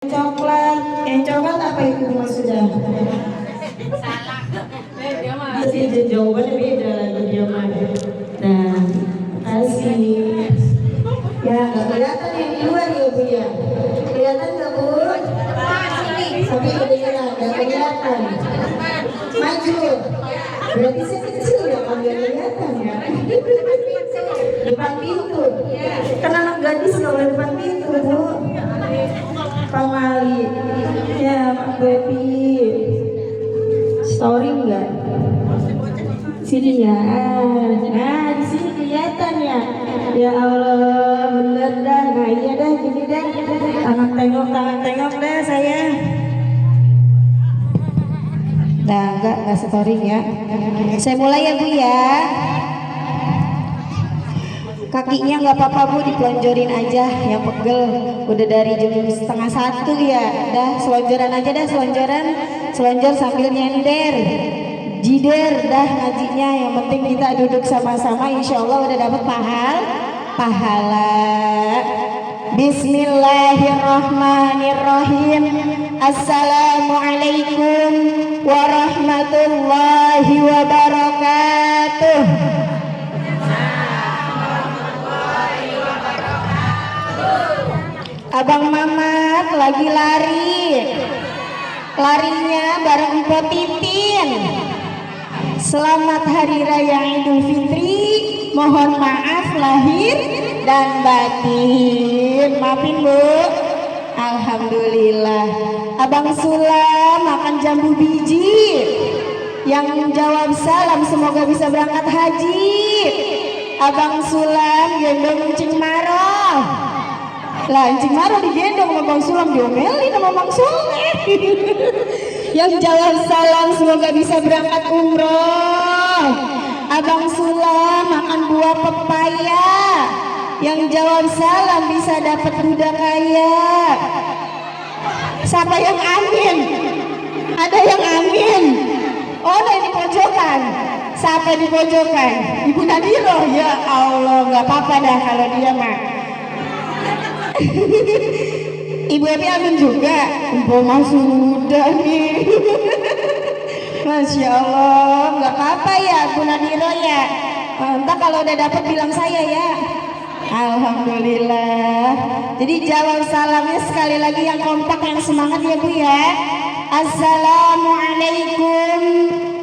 Coklat, coklat apa itu maksudnya? Jadi jawabannya beda lagi dia mah. Nah, kasih. Ya, nggak kelihatan yang di luar ya Bu ya. Kelihatan nggak Bu? Tapi kedengeran, nggak kelihatan. Maju. Berarti saya kecil ya, kalau nggak kelihatan ya. Depan pintu. Karena anak gadis nggak boleh depan pintu Bu. Pak Mali, ya Pak Bepi, story enggak? Sini ya, nah di sini kelihatan ya. Ya Allah, bener dah, nah iya dah, gini dah. Tangan tengok dah saya. Nah enggak story ya. Saya mulai ya Bu ya. Kakinya nggak apa-apa Bu, dipelonjorin aja yang pegel. Udah dari jam 12:30 ya. Dah selonjoran aja dah, selonjor sambil nyender. Jider dah ngajinya. Yang penting kita duduk sama-sama, insya Allah udah dapat pahala. Bismillahirrahmanirrahim. Assalamualaikum warahmatullahi wabarakatuh. Abang Mamat lagi larinya bareng Mpo Titin. Selamat Hari Raya Idul Fitri, mohon maaf lahir dan batin. Maafin Bu. Alhamdulillah. Abang Sulam makan jambu biji. Yang jawab salam semoga bisa berangkat haji. Abang Sulam gendong Cing Maroh. Lah Cing Maroh digendong sama Bang Sulam, diomelin sama Bang Soleh. Yang jawab salam semoga bisa berangkat umroh. Abang Sulam makan buah pepaya. Yang jawab salam bisa dapat duda kaya. Siapa yang amin? Ada yang amin? Oh, ada yang di pojokan. Siapa di pojokan? Ibu Nadiro. Ya Allah, nggak apa-apa dah kalau dia mah. Ibu Epi amin juga. Mah sudah nih. Masya Allah, nggak apa-apa ya Bu Nadiro ya. Entah kalau udah dapat bilang saya ya. Alhamdulillah. Jadi jawab salamnya sekali lagi yang kompak, yang semangat ya Bu ya. Assalamualaikum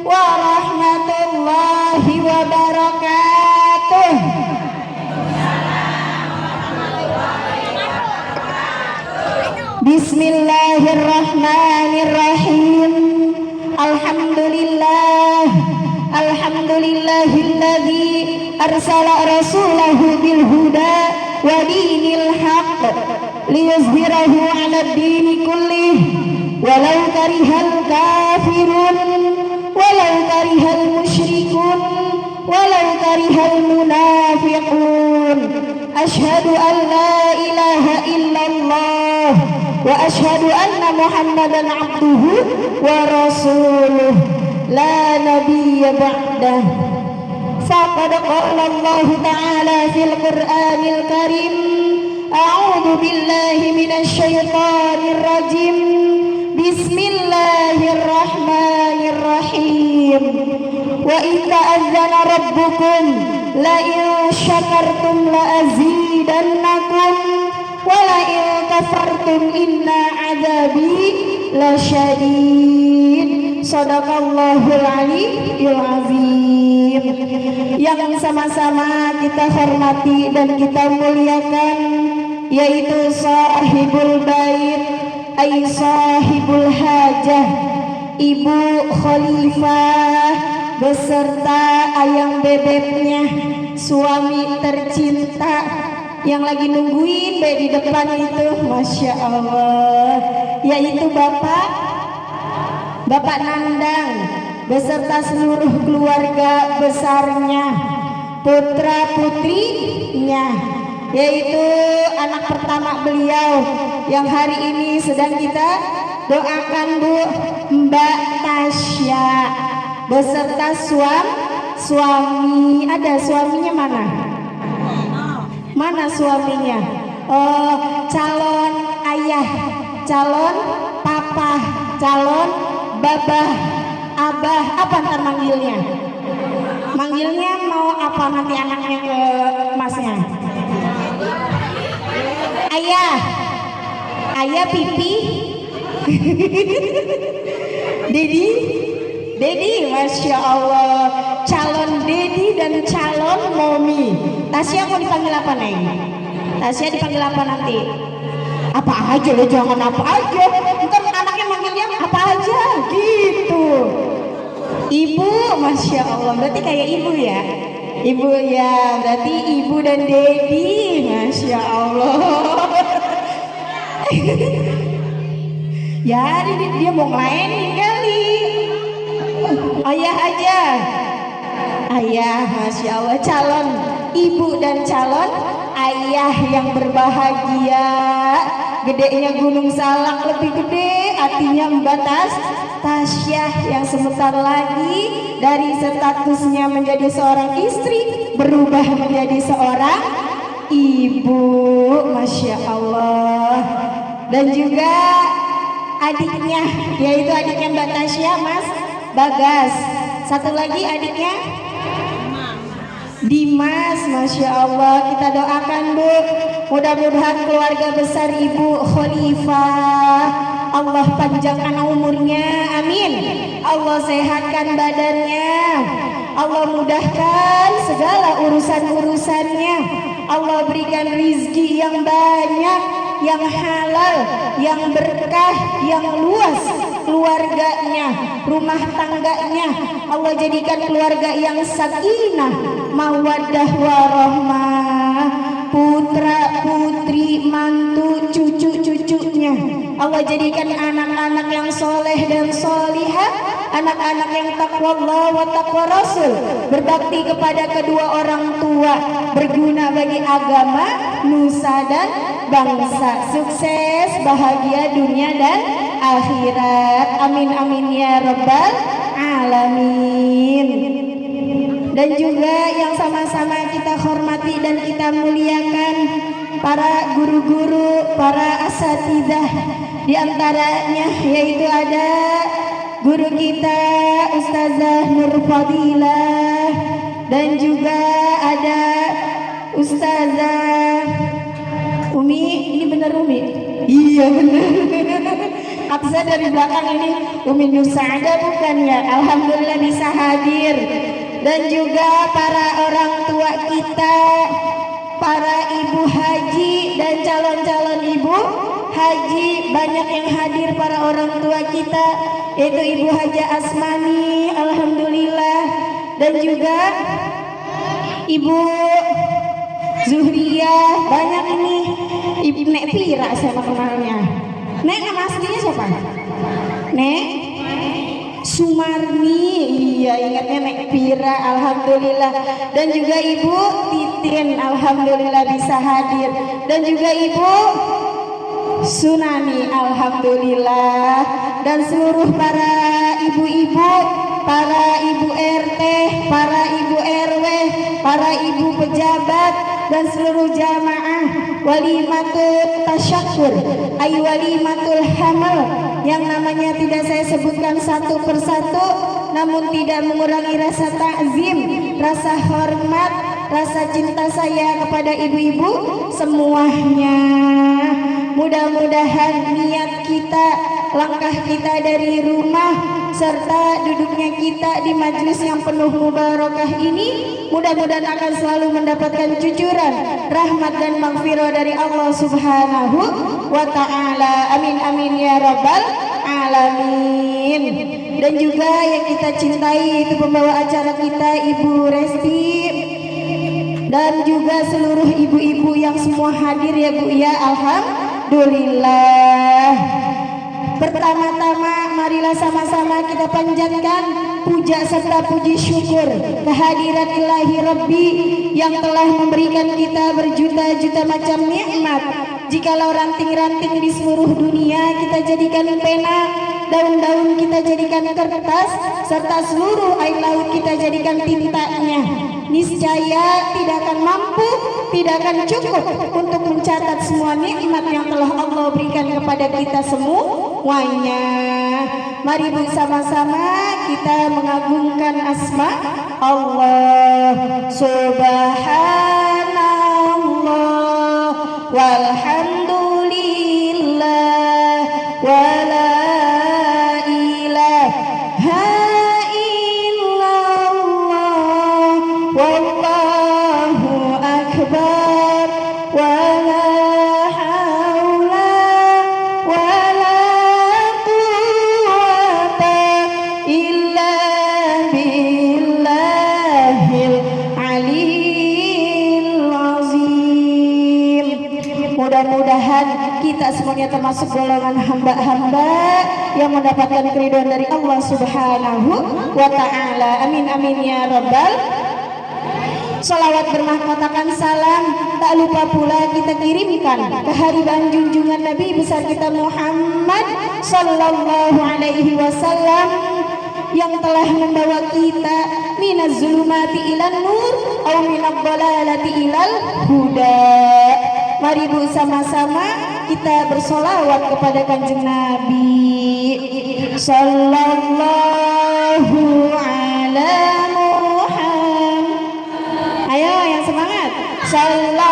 warahmatullahi wabarakatuh. Bismillahirrahmanirrahim. Alhamdulillahilladzi arsala rasulahu bil huda wa dinil haqq liyuzhirahu 'alad dini kullih walau karihal kafirun walau karihal musyrikun walau karihal munafiqun. Asyhadu an la ilaha illallah wa asyhadu anna Muhammadan abduhu wa rasuluh la nabiyya ba'dah. Faqad qala Allah ta'ala fil Qur'anil Karim, a'udzu billahi minasy syaithanir rajim. Bismillahirrahmanirrahim. Wa idza adzana rabbukum la in syakartum la azidannakum wa la in kafartum inna adzabi lasyadid. Shadaqallahul aliyyul azim. Yang sama-sama kita hormati dan kita muliakan yaitu sahibul bait, ay sahibul hajah, Ibu Khalifah beserta ayang bebeknya, suami tercinta yang lagi nungguin di depan itu, Masya Allah, yaitu Bapak Nandang beserta seluruh keluarga besarnya, putra putrinya, yaitu anak pertama beliau yang hari ini sedang kita doakan, Bu, Mbak Tasya beserta suami. Ada suaminya mana? Mana suaminya? Oh, calon ayah calon papa, calon babah, abah, apa ntar manggilnya? Manggilnya mau apa nanti anaknya ke masnya? Ayah, ayah pipi, Dedi, Dedi, masya Allah, calon Dedi dan calon Momi. Tasya mau dipanggil apa neng? Tasya dipanggil apa nanti? Apa aja lo, jangan apa aja. Ntar anaknya manggilnya apa aja gitu. Ibu, masya Allah, berarti kayak ibu ya? Ibu ya, berarti ibu dan Dedi, masya Allah. Ya, dia mau ngelainin kali. Ayah aja. Ayah, masya Allah, calon ibu dan calon ayah yang berbahagia. Gedenya Gunung Salak lebih gede, artinya batas. Tasya yang sebentar lagi dari statusnya menjadi seorang istri berubah menjadi seorang ibu, masya Allah. Dan juga adiknya, yaitu adiknya Mbak Tasya, Mas Bagas. Satu lagi adiknya Dimas, masya Allah. Kita doakan Bu, mudah-mudahan keluarga besar Ibu Khalifah Allah panjangkan umurnya, amin. Allah sehatkan badannya, Allah mudahkan segala urusan-urusannya, Allah berikan rizki yang banyak, yang halal, yang berkah, yang luas keluarganya, rumah tangganya. Allah jadikan keluarga yang sakinah, mawaddah warahmah, putra putri, mantu, cucu-cucunya. Allah jadikan anak-anak yang soleh dan solihah, anak-anak yang takwa Allah wa takwa Rasul, berbakti kepada kedua orang tua, berguna bagi agama, nusa dan bangsa, sukses, bahagia dunia dan akhirat. Amin amin ya rabbal alamin. Dan juga yang sama-sama kita hormati dan kita muliakan para guru-guru, para asatidzah, di antaranya yaitu ada guru kita Ustazah Nur Fadilah, dan juga ada Ustazah Umi. Ini bener Umi? Iya bener. Kata saya dari belakang ini Umi Nur Saada bukan ya? Alhamdulillah bisa hadir. Dan juga para orang tua kita, para ibu haji dan calon-calon ibu haji, banyak yang hadir para orang tua kita, yaitu Ibu Haja Asmani, alhamdulillah. Dan juga Ibu Zuhriyah, banyak ini. Ibu Nek Pira siapa kenalnya? Nek, nama aslinya siapa? Nek Sumarni, iya ingatnya Nek Pira, alhamdulillah. Dan juga Ibu Titin, alhamdulillah bisa hadir. Dan juga Ibu Sunani, alhamdulillah. Dan seluruh para ibu-ibu, para ibu RT, para ibu RW, para ibu pejabat, dan seluruh jamaah walimatul tasyakur, ay walimatul hamal, yang namanya tidak saya sebutkan satu persatu, namun tidak mengurangi rasa takzim, rasa hormat, rasa cinta saya kepada ibu-ibu semuanya. Mudah-mudahan niat kita, langkah kita dari rumah, serta duduknya kita di majelis yang penuh mubarakah ini, mudah-mudahan akan selalu mendapatkan cucuran rahmat dan maghfirah dari Allah Subhanahu wa ta'ala. Amin amin ya rabbal alamin. Dan juga yang kita cintai itu pembawa acara kita Ibu Resti, dan juga seluruh ibu-ibu yang semua hadir ya Bu ya, alhamdulillah. Pertama-tama marilah sama-sama kita panjatkan puja serta puji syukur kehadirat Ilahi Rabbi yang telah memberikan kita berjuta-juta macam nikmat. Jikalau ranting-ranting di seluruh dunia kita jadikan pena, daun-daun kita jadikan kertas, serta seluruh air laut kita jadikan tintanya, niscaya tidak akan mampu tidak akan cukup untuk mencatat semua nikmat yang telah Allah berikan kepada kita semuanya. Mari bersama-sama kita mengagungkan asma Allah. Subhanallah walhamdulillah wala ilaha illallah wallahu akbar wala haula wala quwwata illa billahil aliyil azim. Mudah-mudahan kita semuanya termasuk golongan hamba-hamba yang mendapatkan keridhaan dari Allah Subhanahu wa ta'ala. Amin amin ya rabbal. Salawat bermahkotakan salam tak lupa pula kita kirimkan ke hariban junjungan Nabi besar kita Muhammad sallallahu alaihi wasallam yang telah membawa kita minaz zulumati ilan nur aw minadh dhalalati ilal huda. Mari bersama-sama kita bersolawat kepada kanjeng Nabi sallallahu ala Muhammad. Ayo yang semangat. Sallallahu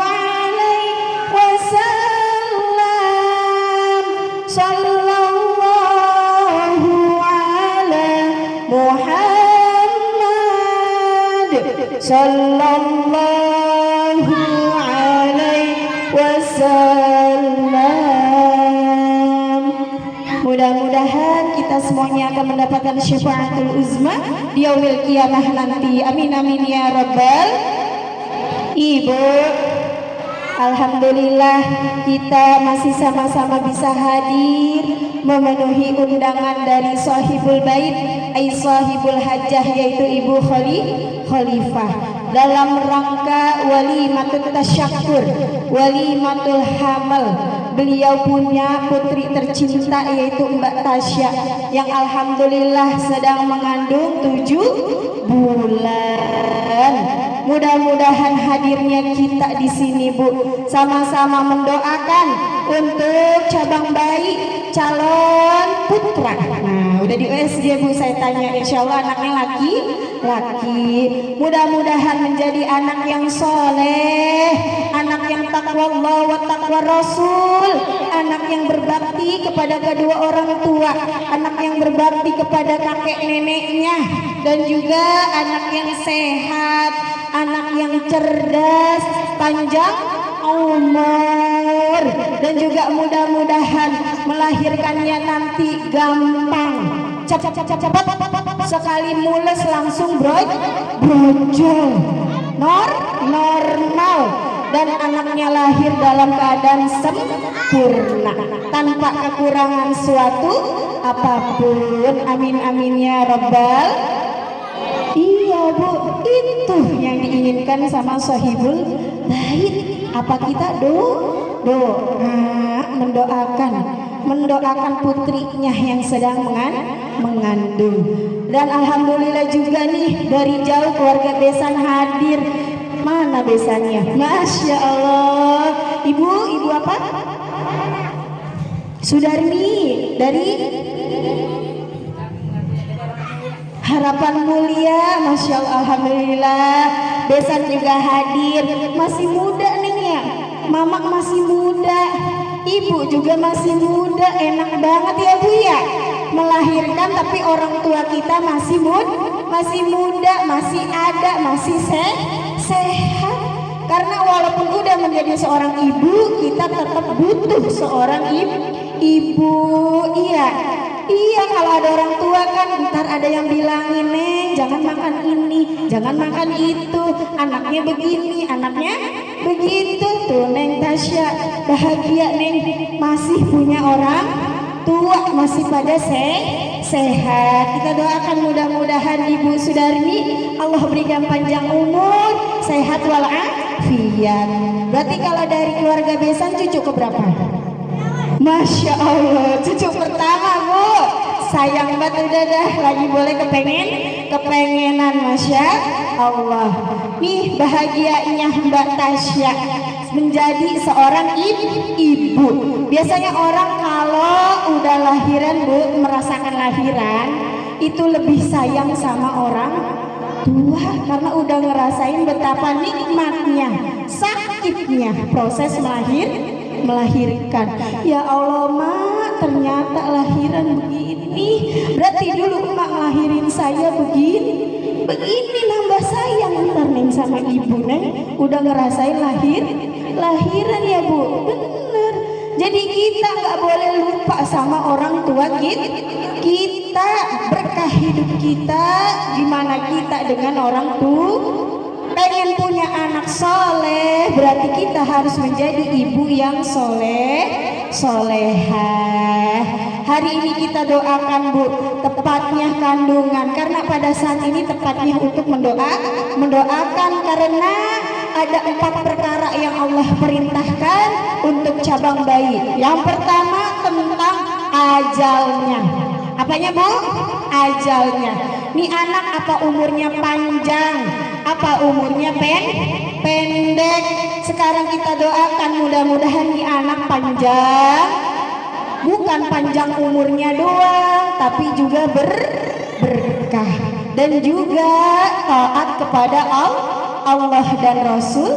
alaihi wasallam. Sallallahu ala Muhammad. Sallallahu alaihi wasallam. Mudah-mudahan kita semuanya akan mendapatkan syafaatul uzma di yaumil qiyamah nanti. Amin amin ya rabbal. Ibu, alhamdulillah kita masih sama-sama bisa hadir memenuhi undangan dari sahibul bait ai sahibul hajjah yaitu Ibu Khalifah dalam rangka walimatul tasyakkur, walimatul hamal. Beliau punya putri tercinta yaitu Mbak Tasya yang alhamdulillah sedang mengandung 7 bulan. Mudah-mudahan hadirnya kita di sini Bu sama-sama mendoakan untuk cabang bayi calon putra. Nah, udah di USG Bu, saya tanya, insya Allah anaknya laki. Mudah-mudahan menjadi anak yang soleh, anak yang takwa Allah wa takwa Rasul, anak yang berbakti kepada kedua orang tua, anak yang berbakti kepada kakek neneknya, dan juga anak yang sehat, anak yang cerdas, panjang umur, dan juga mudah-mudahan melahirkannya nanti gampang, cepat, sekali mules langsung brojol, normal, dan anaknya lahir dalam keadaan sempurna tanpa kekurangan suatu apapun. Amin amin ya rabbal. Iya Bu, itu yang diinginkan sama sahibul bait. Apa kita mendoakan putrinya yang sedang mengandung. Dan alhamdulillah juga nih dari jauh keluarga besan hadir. Mana besannya? Masya Allah. Ibu apa? Sudarmi dari Harapan Mulia. Masya Allah, alhamdulillah besan juga hadir. Masih muda nih ya, mama masih muda, ibu juga masih muda. Enak banget ya Bu ya, melahirkan tapi orang tua kita masih muda, masih ada, masih sehat. Karena walaupun udah menjadi seorang ibu, kita tetap butuh seorang ibu. Iya, kalau ada orang tua kan ntar ada yang bilangin, Neng jangan makan ini, jangan makan itu, anaknya begini, anaknya begitu. Tuh Neng Tasya bahagia, Neng masih punya orang tua, masih pada sehat. Kita doakan mudah-mudahan Ibu Sudarmi Allah berikan panjang umur, sehat walafiat. Berarti kalau dari keluarga besan cucu keberapa? Masya Allah, cucu pertama Bu, sayang banget udah dah, lagi boleh kepengenan, Masya Allah. Nih bahagianya Mbak Tasya menjadi seorang ibu. Biasanya orang kalau udah lahiran Bu, merasakan lahiran itu lebih sayang sama orang tua karena udah ngerasain betapa nikmatnya, sakitnya proses melahirkan. Ya Allah Mak, ternyata lahiran begini. Berarti dulu Mak ngelahirin saya begini nambah sayang ntar Neng sama ibu. Neng udah ngerasain lahiran ya Bu, bener. Jadi kita nggak boleh lupa sama orang tua kita, berkah hidup kita gimana kita dengan orang tua. Pengen punya anak soleh, berarti kita harus menjadi ibu yang solehah. Hari ini kita doakan Bu, tepatnya kandungan, karena pada saat ini tepatnya untuk mendoakan karena ada 4 perkara yang Allah perintahkan untuk cabang bayi. Yang pertama tentang ajalnya. Apanya Bu? Ajalnya. Nih anak apa umurnya panjang, apa umurnya pendek. Sekarang kita doakan mudah-mudahan nih anak panjang, bukan panjang umurnya doang, tapi juga berkah dan juga taat kepada Allah dan Rasul.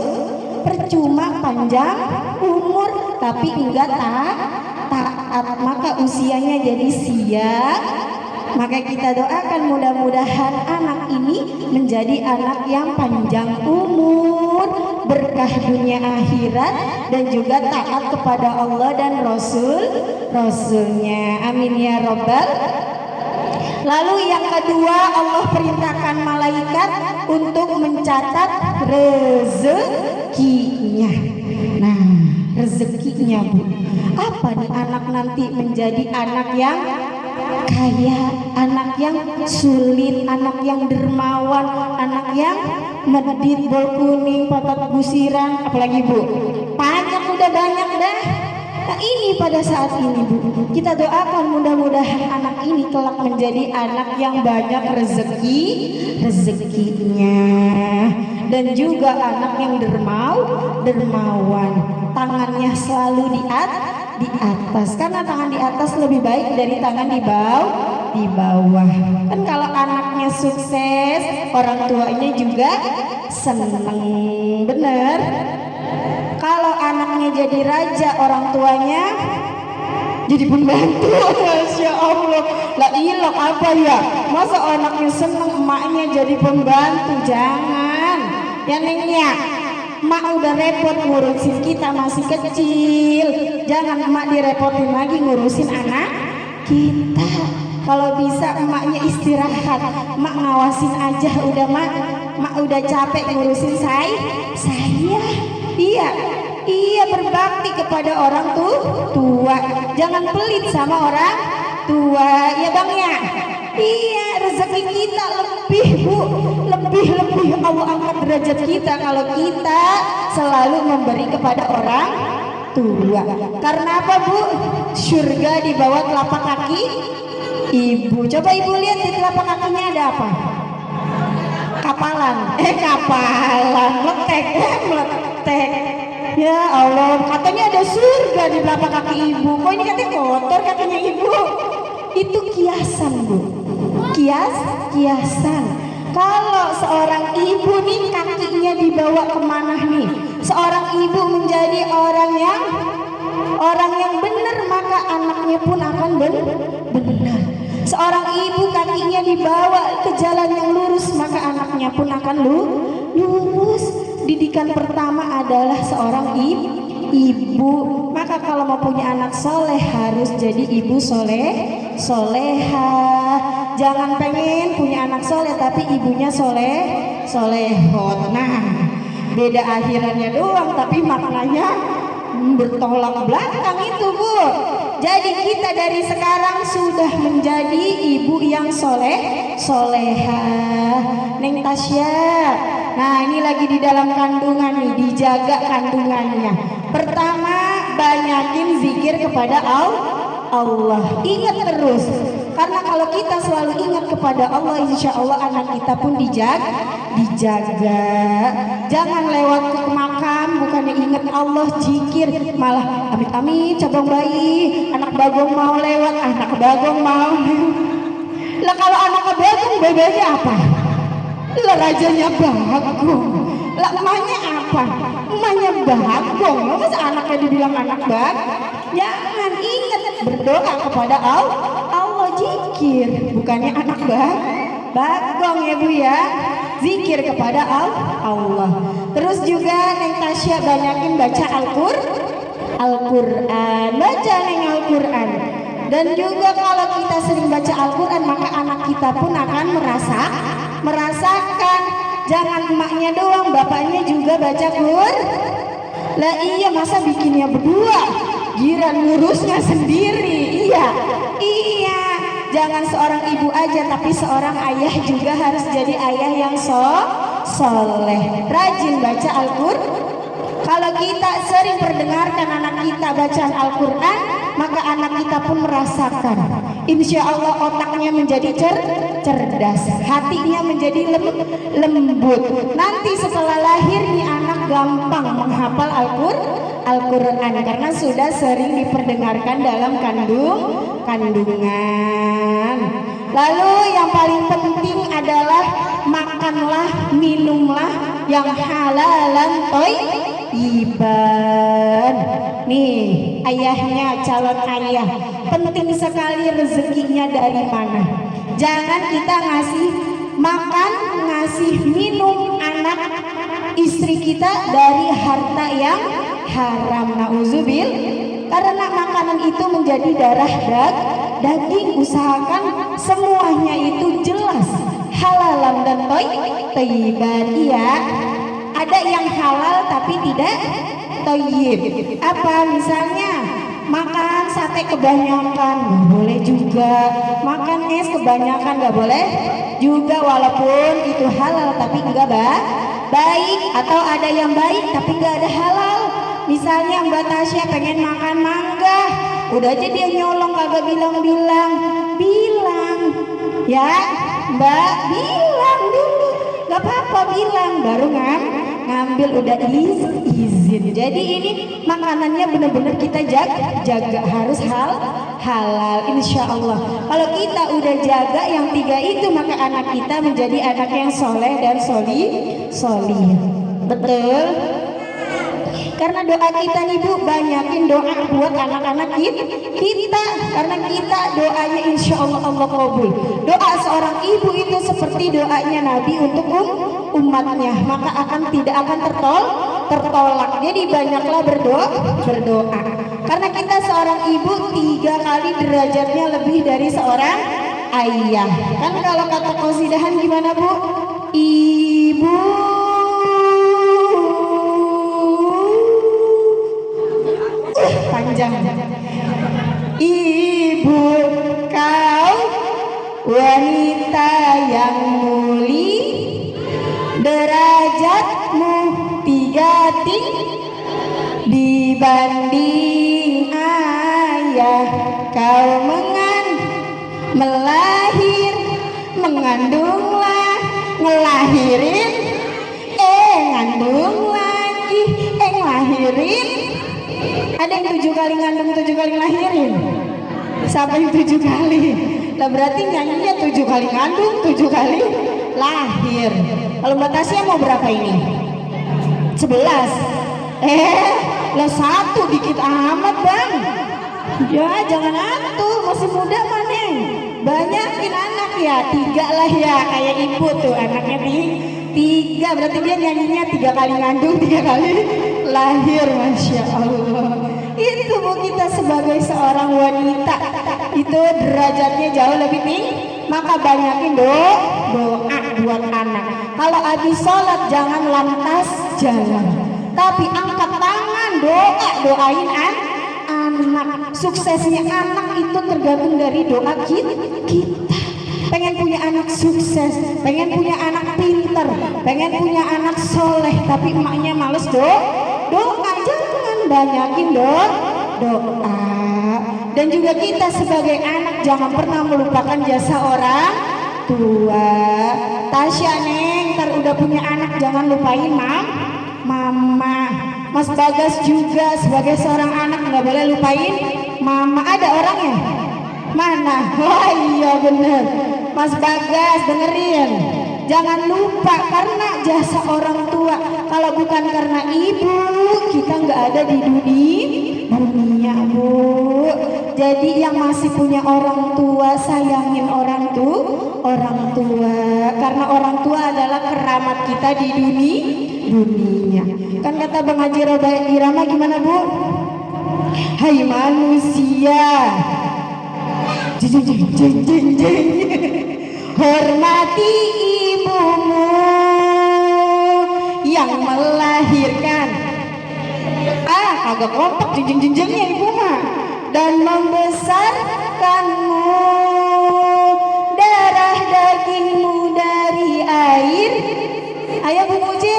Percuma panjang umur tapi enggak taat, maka usianya jadi sia. Maka kita doakan mudah-mudahan anak ini menjadi anak yang panjang umur, berkah dunia akhirat, dan juga taat kepada Allah dan Rasulnya. Amin ya Rabbal. Lalu yang kedua, Allah perintahkan malaikat untuk mencatat rezekinya. Nah, rezekinya Bu, apa nih anak nanti menjadi anak yang kaya, anak yang sulit, anak yang dermawan, anak yang medit, bol kuning, patat busiran, apalagi Bu, udah banyak dah. Nah ini pada saat ini Bu, kita doakan mudah-mudahan anak ini kelak menjadi anak yang banyak rezekinya, dan juga anak yang dermawan, tangannya selalu di atas, karena tangan di atas lebih baik dari tangan di bawah. Kan kalau anaknya sukses, orang tuanya juga seneng, bener. Kalau anaknya jadi raja, orang tuanya jadi pembantu. Masya Allah, lah ilah apa ya, masa anaknya seneng emaknya jadi pembantu? Jangan ya Nengnya, emak udah repot ngurusin kita masih kecil, jangan emak direpotin lagi ngurusin anak kita. Kalau bisa emaknya istirahat, emak ngawasin aja udah. Emak udah capek ngurusin saya. Iya berbakti kepada orang tua, jangan pelit sama orang tua ya Bang ya. Iya, rezeki kita lebih Bu, lebih Allah angkat derajat kita kalau kita selalu memberi kepada orang tua. Karena apa Bu? Surga di bawah telapak kaki Ibu. Coba Ibu lihat di telapak kakinya ada apa? Kapalan, meletek. Ya Allah, katanya ada surga di telapak kaki Ibu. Kok ini katanya kotor kakinya Ibu? Itu kiasan Bu, kiasan. Kalau seorang ibu nih kakinya dibawa kemana nih? Seorang ibu menjadi orang yang benar, maka anaknya pun akan benar. Seorang ibu kakinya dibawa ke jalan yang lurus, maka anaknya pun akan lurus. Didikan pertama adalah seorang ibu. Maka kalau mau punya anak soleh harus jadi ibu solehah. Jangan pengen punya anak soleh tapi ibunya solehot. Nah, beda akhirannya doang tapi maknanya bertolak belakang itu Bu. Jadi kita dari sekarang sudah menjadi ibu yang solehah. Neng Tasya, nah ini lagi di dalam kandungan nih, dijaga kandungannya. Pertama, banyakin zikir kepada Allah. Ingat terus, karena kalau kita selalu ingat kepada Allah, insya Allah anak kita pun dijaga. Jangan lewat ke makam bukannya ingat Allah, zikir, malah amit-amit cabang bayi, anak bagong mau lewat, anak bagong mau lah. Kalau anak bagong bebeknya apa? Lah rajanya bagong. Lah emaknya apa? Emaknya bagong. Masa anaknya dibilang anak bagong? Jangan, ingat berdoa kepada Allah, zikir, bukannya anak bagong ya Bu ya. Zikir kepada Allah. Terus juga Neng Tasya banyakin baca Al-Quran. Baca Neng Al-Quran. Dan juga kalau kita sering baca Al-Quran, maka anak kita pun akan merasakan. Jangan emaknya doang, bapaknya juga baca Quran. Lah iya, masa bikinnya berdua, giran ngurusnya sendiri. Iya. Jangan seorang ibu aja, tapi seorang ayah juga harus jadi ayah yang soleh, rajin baca Al-Quran. Kalau kita sering mendengarkan anak kita bacaan Al-Quran, maka anak kita pun merasakan. Insya Allah otaknya menjadi cerdas, hatinya menjadi lembut. Nanti setelah lahir nih anak gampang menghafal Al-Quran karena sudah sering diperdengarkan dalam kandungan. Lalu yang paling penting adalah makanlah, minumlah yang halalan thayyiban. Nih ayahnya, calon ayah, penting sekali rezekinya dari mana. Jangan kita ngasih makan, ngasih minum anak istri kita dari harta yang haram, nauzubillah. Karena makanan itu menjadi darah daging. Usahakan semuanya itu jelas halalan dan thayyiban. Iya, ada yang halal tapi tidak thayyib. Apa misalnya? Makan sate kebanyakan nggak boleh juga, makan es kebanyakan nggak boleh juga, walaupun itu halal tapi enggak baik. Atau ada yang baik tapi enggak ada halal. Misalnya Mbak Tasya pengen makan mangga, udah aja dia nyolong kagak bilang ya Mbak, bilang dulu, gak apa-apa bilang, baru ngambil, udah izin. Jadi ini makanannya benar-benar kita jaga harus halal, insya Allah. Kalau kita udah jaga yang tiga itu, maka anak kita menjadi anak yang soleh dan solih. Betul? Karena doa kita nih Bu, banyakin doa buat anak-anak kita. Karena kita doanya insya Allah Allah kabul. Doa seorang ibu itu seperti doanya Nabi untuk umatnya, maka tidak akan tertolak. Jadi banyaklah berdoa. Karena kita seorang ibu 3 kali derajatnya lebih dari seorang ayah. Kan kalau kata qasidahan gimana Bu? Ibu panjang. Ibu kau wanita yang mulia, derajatmu 3 dibanding ayah. Kau mengandunglah, ngelahirin, ngandung lagi, ngelahirin. Ada yang 7 kali ngandung, 7 kali ngelahirin. Siapa yang 7 kali? Lah berarti nyanyinya 7 kali ngandung, 7 kali lahir. Kalau Mbak Tasya mau berapa ini? 11. Lah 1 dikit amat Bang. Ya jangan atuh, masih muda maneng. Banyakin anak ya, 3 lah ya, kayak ibu tuh anaknya 3, berarti dia nyanyinya 3 kali ngandung, 3 kali lahir. Masya Allah. Itu Bu, kita sebagai seorang wanita itu derajatnya jauh lebih tinggi. Maka banyakin doa buat anak. Kalau habis sholat jangan lantas jalan, tapi angkat tangan doain anak. Suksesnya anak itu tergantung dari doa kita. Pengen punya anak sukses, pengen punya anak pinter, pengen punya anak soleh, tapi emaknya males doa. Jangan banyakin doa. Dan juga kita sebagai anak jangan pernah melupakan jasa orang tua. Tasya Neng, ntar udah punya anak jangan lupain mama. Mas Bagas juga sebagai seorang anak nggak boleh lupain mama. Ada orangnya? Mana? Oh iya bener. Mas Bagas dengerin. Jangan lupa karena jasa orang tua. Kalau bukan karena ibu, kita nggak ada di dunia, Bu. Jadi yang masih punya orang tua, sayangin orang tua. Karena orang tua adalah keramat kita di dunia. Kan kata Bang Haji Robai Irama gimana, Bu? Hai manusia, jeng. Hormati ibumu yang melahirkan. Agak kompak jenjengnya ibu mah. Dan membesarkanmu, darah dagingmu dari air. Ayo Bu Muji,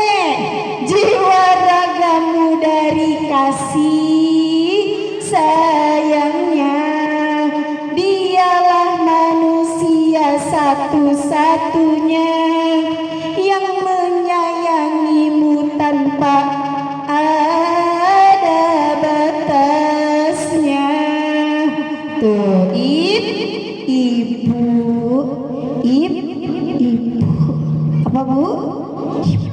jiwa ragamu dari kasih sayangnya. Dialah manusia satu-satunya yang menyayangimu tanpa ada batasnya. Tuh, ibu. Apa Bu? Ibu.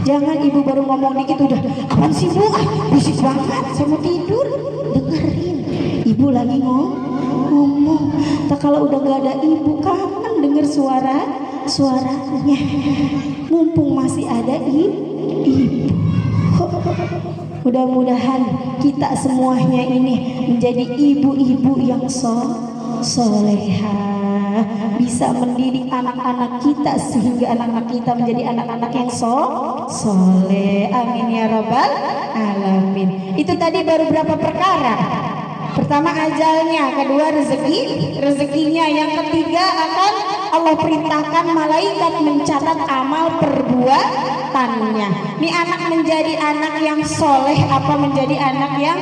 Jangan ibu baru ngomong dikit udah apaan sih Bu? Bisik banget, saya mau tidur. Dengerin, ibu lagi ngomong. Tak kalau udah gak ada ibu kangen denger suaranya. Mumpung masih ada ibu. Mudah-mudahan kita semuanya ini menjadi ibu-ibu yang soleha, bisa mendidik anak-anak kita sehingga anak-anak kita menjadi anak-anak yang soleh. Amin ya rabbal alamin. Itu tadi baru berapa perkara. Pertama ajalnya, kedua rezekinya, yang ketiga akan Allah perintahkan malaikat mencatat amal perbuatannya. Ini anak menjadi anak yang soleh apa menjadi anak yang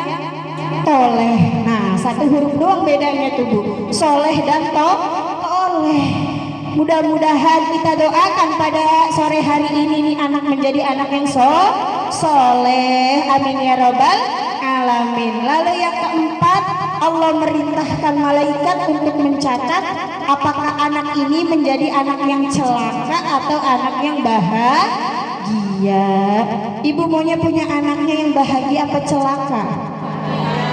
toleh? Nah, satu huruf doang bedanya tuh Bu, soleh dan toleh. Mudah-mudahan kita doakan pada sore hari ini nih anak menjadi anak yang soleh. Amin ya robbal alamin. Lalu yang keempat, Allah merintahkan malaikat untuk mencatat apakah anak ini menjadi anak yang celaka atau anak yang bahagia. Ibu maunya punya anaknya yang bahagia apa celaka?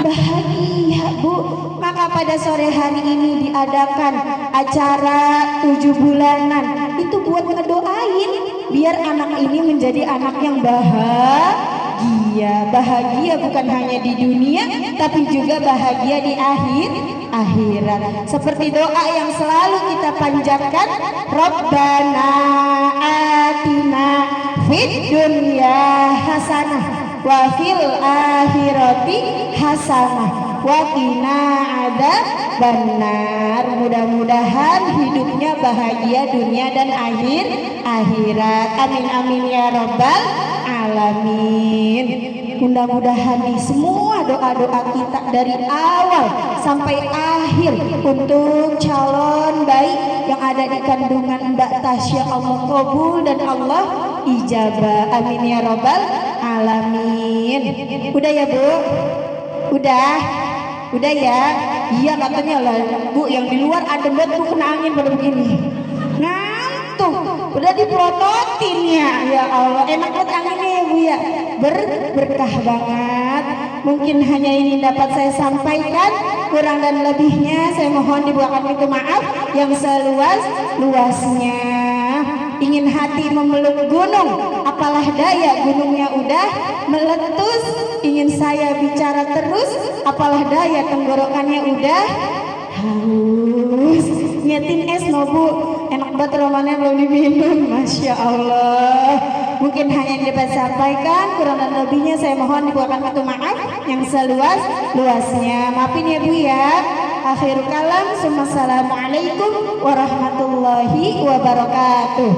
Bahagia Bu. Maka pada sore hari ini diadakan acara 7 bulanan itu buat ngedoain biar anak ini menjadi anak yang bahagia bukan hanya di dunia tapi juga bahagia di akhirat. Seperti doa yang selalu kita panjatkan, Rabbana atina fid dunya hasanah wa fil akhirati hasanah wa qina adzabannar. Mudah-mudahan hidupnya bahagia dunia dan akhirat. Amin amin ya rabbal alamin. Mudah-mudahan nih semua doa-doa kita dari awal sampai akhir untuk calon bayi yang ada di kandungan Mbak Tasya Allah kabul dan Allah ijabah. Amin ya rabbal alamin. Udah ya Bu? Udah ya? Iya katanya lah Bu, yang di luar adem banget Bu, kena angin pada begini. Ngantuk, udah diprototin ya Allah, enak banget anginnya ya Bu ya, berkah banget. Mungkin hanya ini dapat saya sampaikan, kurang dan lebihnya saya mohon dibuatkan pintu maaf yang seluas-luasnya. Ingin hati memeluk gunung, apalah daya gunungnya udah meletus. Ingin saya bicara terus, apalah daya tenggorokannya udah haus. Nyetin es no Bu, enak banget romannya belum diminum, Masya Allah. Mungkin hanya yang dapat sampaikan, kurang dan lebihnya saya mohon dibuatkan pintu maaf yang seluas-luasnya. Maafin ya Bu ya. Akhirul kalam, assalamualaikum warahmatullahi wabarakatuh.